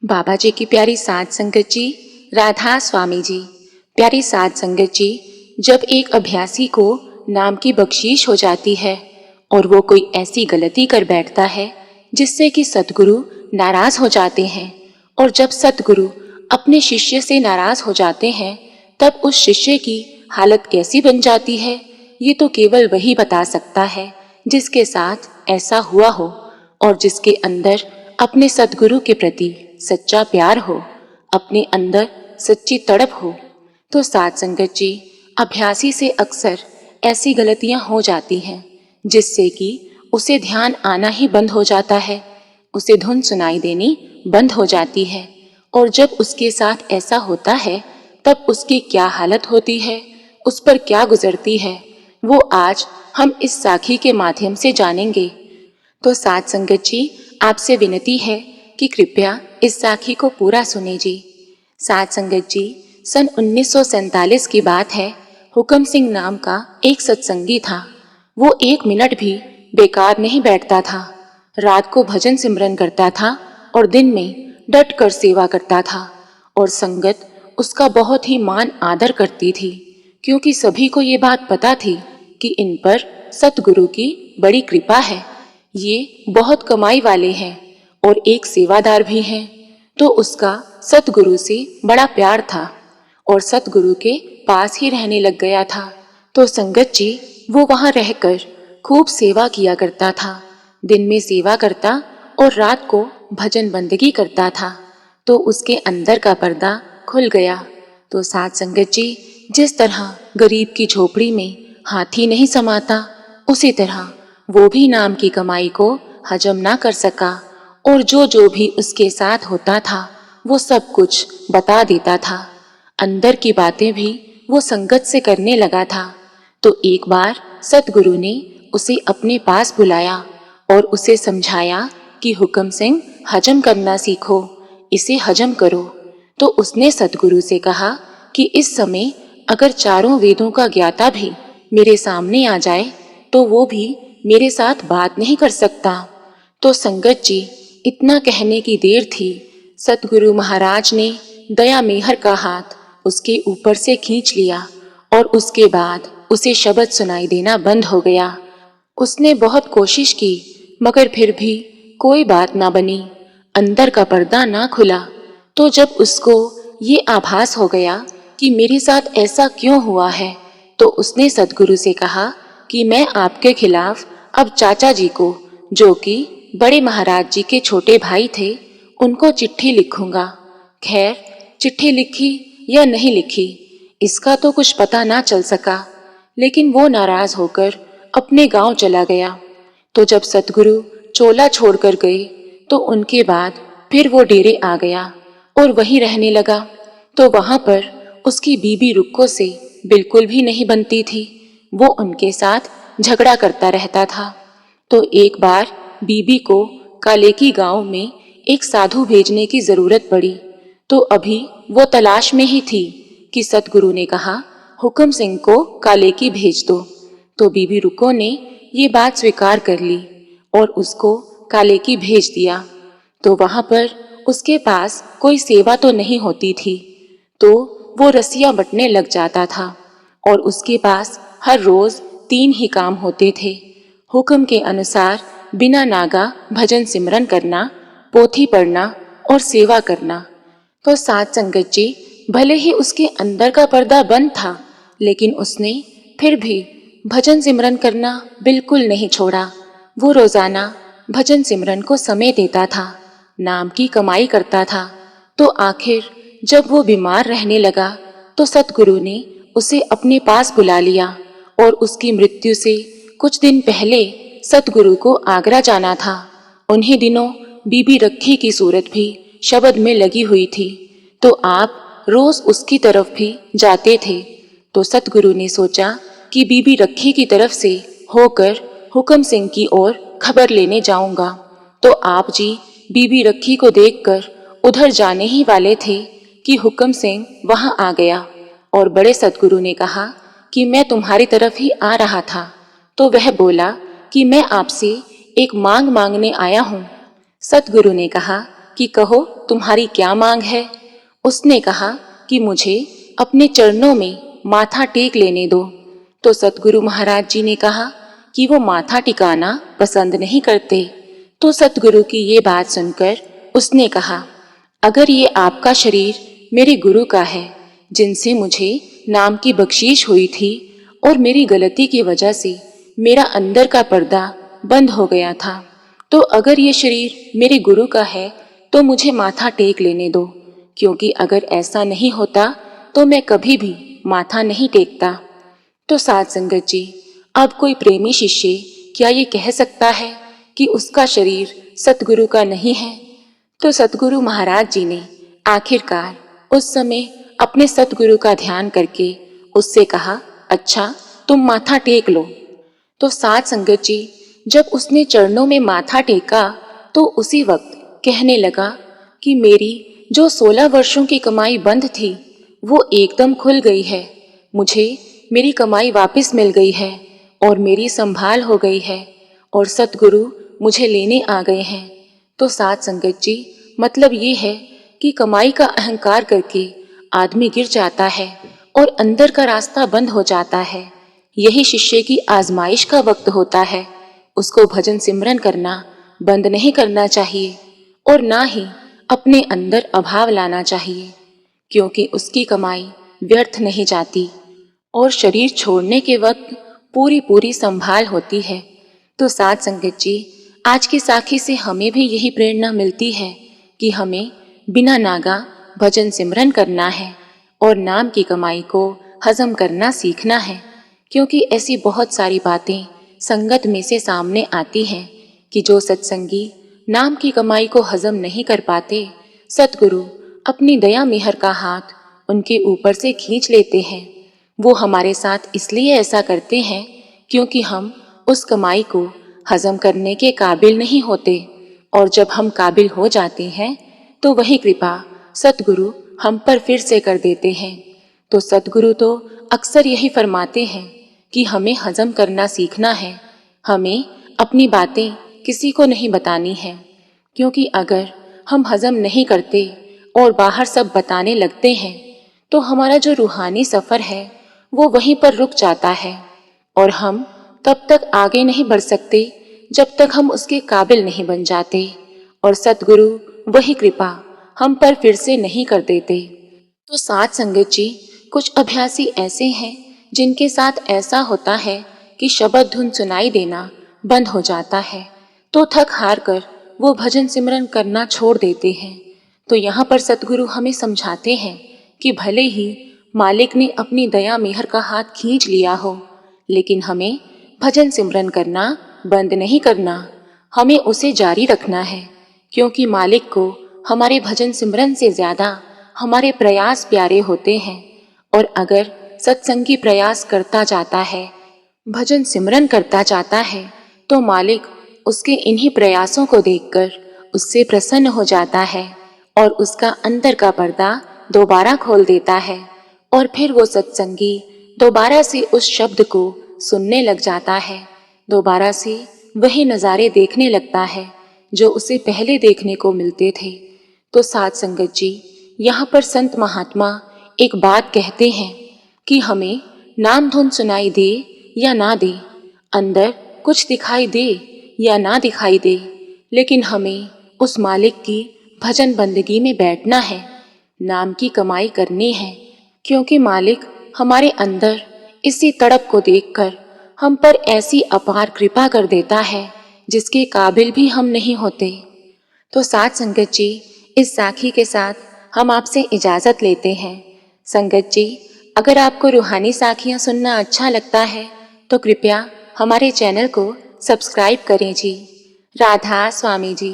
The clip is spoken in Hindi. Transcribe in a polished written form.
बाबा जी की प्यारी साध संगत जी, राधा स्वामी जी। प्यारी साध संगत जी, जब एक अभ्यासी को नाम की बख्शीश हो जाती है और वो कोई ऐसी गलती कर बैठता है जिससे कि सतगुरु नाराज हो जाते हैं, और जब सतगुरु अपने शिष्य से नाराज हो जाते हैं तब उस शिष्य की हालत कैसी बन जाती है, ये तो केवल वही बता सकता है जिसके साथ ऐसा हुआ हो और जिसके अंदर अपने सतगुरु के प्रति सच्चा प्यार हो, अपने अंदर सच्ची तड़प हो। तो साध संगत जी, अभ्यासी से अक्सर ऐसी गलतियां हो जाती हैं जिससे कि उसे ध्यान आना ही बंद हो जाता है, उसे धुन सुनाई देनी बंद हो जाती है। और जब उसके साथ ऐसा होता है तब उसकी क्या हालत होती है, उस पर क्या गुजरती है, वो आज हम इस साखी के माध्यम से जानेंगे। तो साध संगत जी, आपसे विनती है कि कृपया इस साखी को पूरा सुने जी। साध संगत जी, सन 1947 की बात है। हुक्म सिंह नाम का एक सत्संगी था। वो 1 मिनट भी बेकार नहीं बैठता था। रात को भजन सिमरन करता था और दिन में डट कर सेवा करता था, और संगत उसका बहुत ही मान आदर करती थी, क्योंकि सभी को ये बात पता थी कि इन पर सतगुरु की बड़ी कृपा है। ये बहुत कमाई वाले हैं और एक सेवादार भी हैं। तो उसका सतगुरु से बड़ा प्यार था और सतगुरु के पास ही रहने लग गया था। तो संगत जी, वो वहाँ रहकर खूब सेवा किया करता था। दिन में सेवा करता और रात को भजन बंदगी करता था। तो उसके अंदर का पर्दा खुल गया। तो साध संगत जी, जिस तरह गरीब की झोपड़ी में हाथी नहीं समाता, उसी तरह वो भी नाम की कमाई को हजम ना कर सका, और जो भी उसके साथ होता था वो सब कुछ बता देता था। अंदर की बातें भी वो संगत से करने लगा था। तो एक बार सतगुरु ने उसे अपने पास बुलाया और उसे समझाया कि हुक्म सिंह, हजम करना सीखो, इसे हजम करो। तो उसने सतगुरु से कहा कि इस समय अगर चारों वेदों का ज्ञाता भी मेरे सामने आ जाए तो वो भी मेरे साथ बात नहीं कर सकता। तो संगत जी, इतना कहने की देर थी, सतगुरु महाराज ने दया मेहर का हाथ उसके ऊपर से खींच लिया और उसके बाद उसे शब्द सुनाई देना बंद हो गया। उसने बहुत कोशिश की मगर फिर भी कोई बात ना बनी, अंदर का पर्दा ना खुला। तो जब उसको ये आभास हो गया कि मेरे साथ ऐसा क्यों हुआ है, तो उसने सतगुरु से कहा कि मैं आपके खिलाफ अब चाचा जी को, जो कि बड़े महाराज जी के छोटे भाई थे, उनको चिट्ठी लिखूंगा। खैर, चिट्ठी लिखी या नहीं लिखी इसका तो कुछ पता ना चल सका, लेकिन वो नाराज होकर अपने गांव चला गया। तो जब सतगुरु चोला छोड़कर गए तो उनके बाद फिर वो डेरे आ गया और वहीं रहने लगा। तो वहां पर उसकी बीबी रुक्को से बिल्कुल भी नहीं बनती थी। वो उनके साथ झगड़ा करता रहता था। तो एक बार बीबी को कालेकी गांव में एक साधु भेजने की जरूरत पड़ी। तो अभी वो तलाश में ही थी कि सतगुरु ने कहा, हुक्म सिंह को कालेकी भेज दो। तो बीबी रुक्को ने ये बात स्वीकार कर ली और उसको कालेकी भेज दिया। तो वहां पर उसके पास कोई सेवा तो नहीं होती थी, तो वो रस्सियां बटने लग जाता था और उसके पास हर रोज 3 ही काम होते थे। हुक्म के अनुसार बिना नागा भजन सिमरन करना, पोथी पढ़ना और सेवा करना। तो साध संगत जी, भले ही उसके अंदर का पर्दा बंद था, लेकिन उसने फिर भी भजन सिमरन करना बिल्कुल नहीं छोड़ा। वो रोजाना भजन सिमरन को समय देता था, नाम की कमाई करता था। तो आखिर जब वो बीमार रहने लगा तो सतगुरु ने उसे अपने पास बुला लिया, और उसकी मृत्यु से कुछ दिन पहले सतगुरु को आगरा जाना था। उन्हीं दिनों बीबी रखी की सूरत भी शब्द में लगी हुई थी। तो आप रोज उसकी तरफ भी जाते थे। तो सतगुरु ने सोचा कि बीबी रखी की तरफ से होकर हुक्म सिंह की ओर खबर लेने जाऊंगा। तो आप जी बीबी रखी को देखकर उधर जाने ही वाले थे कि हुक्म सिंह वहां आ गया, और बड़े सतगुरु ने कहा कि मैं तुम्हारी तरफ ही आ रहा था। तो वह बोला कि मैं आपसे एक मांग मांगने आया हूँ। सतगुरु ने कहा कि कहो तुम्हारी क्या मांग है। उसने कहा कि मुझे अपने चरणों में माथा टेक लेने दो। तो सतगुरु महाराज जी ने कहा कि वो माथा टिकाना पसंद नहीं करते। तो सतगुरु की ये बात सुनकर उसने कहा, अगर ये आपका शरीर मेरे गुरु का है, जिनसे मुझे नाम की बख्शीश हुई थी और मेरी गलती की वजह से मेरा अंदर का पर्दा बंद हो गया था, तो अगर ये शरीर मेरे गुरु का है तो मुझे माथा टेक लेने दो, क्योंकि अगर ऐसा नहीं होता तो मैं कभी भी माथा नहीं टेकता। तो साध संगत जी, अब कोई प्रेमी शिष्य क्या ये कह सकता है कि उसका शरीर सतगुरु का नहीं है? तो सतगुरु महाराज जी ने आखिरकार उस समय अपने सतगुरु का ध्यान करके उससे कहा, अच्छा तुम माथा टेक लो। तो साध संगत जी, जब उसने चरणों में माथा टेका तो उसी वक्त कहने लगा कि मेरी जो 16 वर्षों की कमाई बंद थी वो एकदम खुल गई है। मुझे मेरी कमाई वापस मिल गई है और मेरी संभाल हो गई है और सतगुरु मुझे लेने आ गए हैं। तो साध संगत जी, मतलब ये है कि कमाई का अहंकार करके आदमी गिर जाता है और अंदर का रास्ता बंद हो जाता है। यही शिष्य की आजमाइश का वक्त होता है। उसको भजन सिमरन करना बंद नहीं करना चाहिए और ना ही अपने अंदर अभाव लाना चाहिए, क्योंकि उसकी कमाई व्यर्थ नहीं जाती और शरीर छोड़ने के वक्त पूरी पूरी संभाल होती है। तो साध संगत जी, आज की साखी से हमें भी यही प्रेरणा मिलती है कि हमें बिना नागा भजन सिमरन करना है और नाम की कमाई को हजम करना सीखना है, क्योंकि ऐसी बहुत सारी बातें संगत में से सामने आती हैं कि जो सत्संगी नाम की कमाई को हजम नहीं कर पाते, सतगुरु अपनी दया मेहर का हाथ उनके ऊपर से खींच लेते हैं। वो हमारे साथ इसलिए ऐसा करते हैं क्योंकि हम उस कमाई को हजम करने के काबिल नहीं होते, और जब हम काबिल हो जाते हैं तो वही कृपा सतगुरु हम पर फिर से कर देते हैं। तो सतगुरु तो अक्सर यही फरमाते हैं कि हमें हजम करना सीखना है, हमें अपनी बातें किसी को नहीं बतानी है, क्योंकि अगर हम हजम नहीं करते और बाहर सब बताने लगते हैं तो हमारा जो रूहानी सफ़र है वो वहीं पर रुक जाता है और हम तब तक आगे नहीं बढ़ सकते जब तक हम उसके काबिल नहीं बन जाते और सतगुरु वही कृपा हम पर फिर से नहीं कर देते। तो साध संगत जी, कुछ अभ्यासी ऐसे हैं जिनके साथ ऐसा होता है कि शब्द धुन सुनाई देना बंद हो जाता है, तो थक हार कर वो भजन सिमरन करना छोड़ देते हैं। तो यहाँ पर सतगुरु हमें समझाते हैं कि भले ही मालिक ने अपनी दया मेहर का हाथ खींच लिया हो, लेकिन हमें भजन सिमरन करना बंद नहीं करना, हमें उसे जारी रखना है, क्योंकि मालिक को हमारे भजन सिमरन से ज्यादा हमारे प्रयास प्यारे होते हैं। और अगर सत्संगी प्रयास करता जाता है, भजन सिमरन करता जाता है, तो मालिक उसके इन्हीं प्रयासों को देखकर उससे प्रसन्न हो जाता है और उसका अंदर का पर्दा दोबारा खोल देता है और फिर वो सत्संगी दोबारा से उस शब्द को सुनने लग जाता है, दोबारा से वही नज़ारे देखने लगता है जो उसे पहले देखने को मिलते थे। तो साध संगत जी, यहाँ पर संत महात्मा एक बात कहते हैं कि हमें नाम धुन सुनाई दे या ना दे, अंदर कुछ दिखाई दे या ना दिखाई दे, लेकिन हमें उस मालिक की भजन बंदगी में बैठना है, नाम की कमाई करनी है, क्योंकि मालिक हमारे अंदर इसी तड़प को देखकर हम पर ऐसी अपार कृपा कर देता है जिसके काबिल भी हम नहीं होते। तो साध संगत जी, इस साखी के साथ हम आपसे इजाज़त लेते हैं। संगत जी, अगर आपको रूहानी साखियाँ सुनना अच्छा लगता है तो कृपया हमारे चैनल को सब्सक्राइब करें जी। राधा स्वामी जी।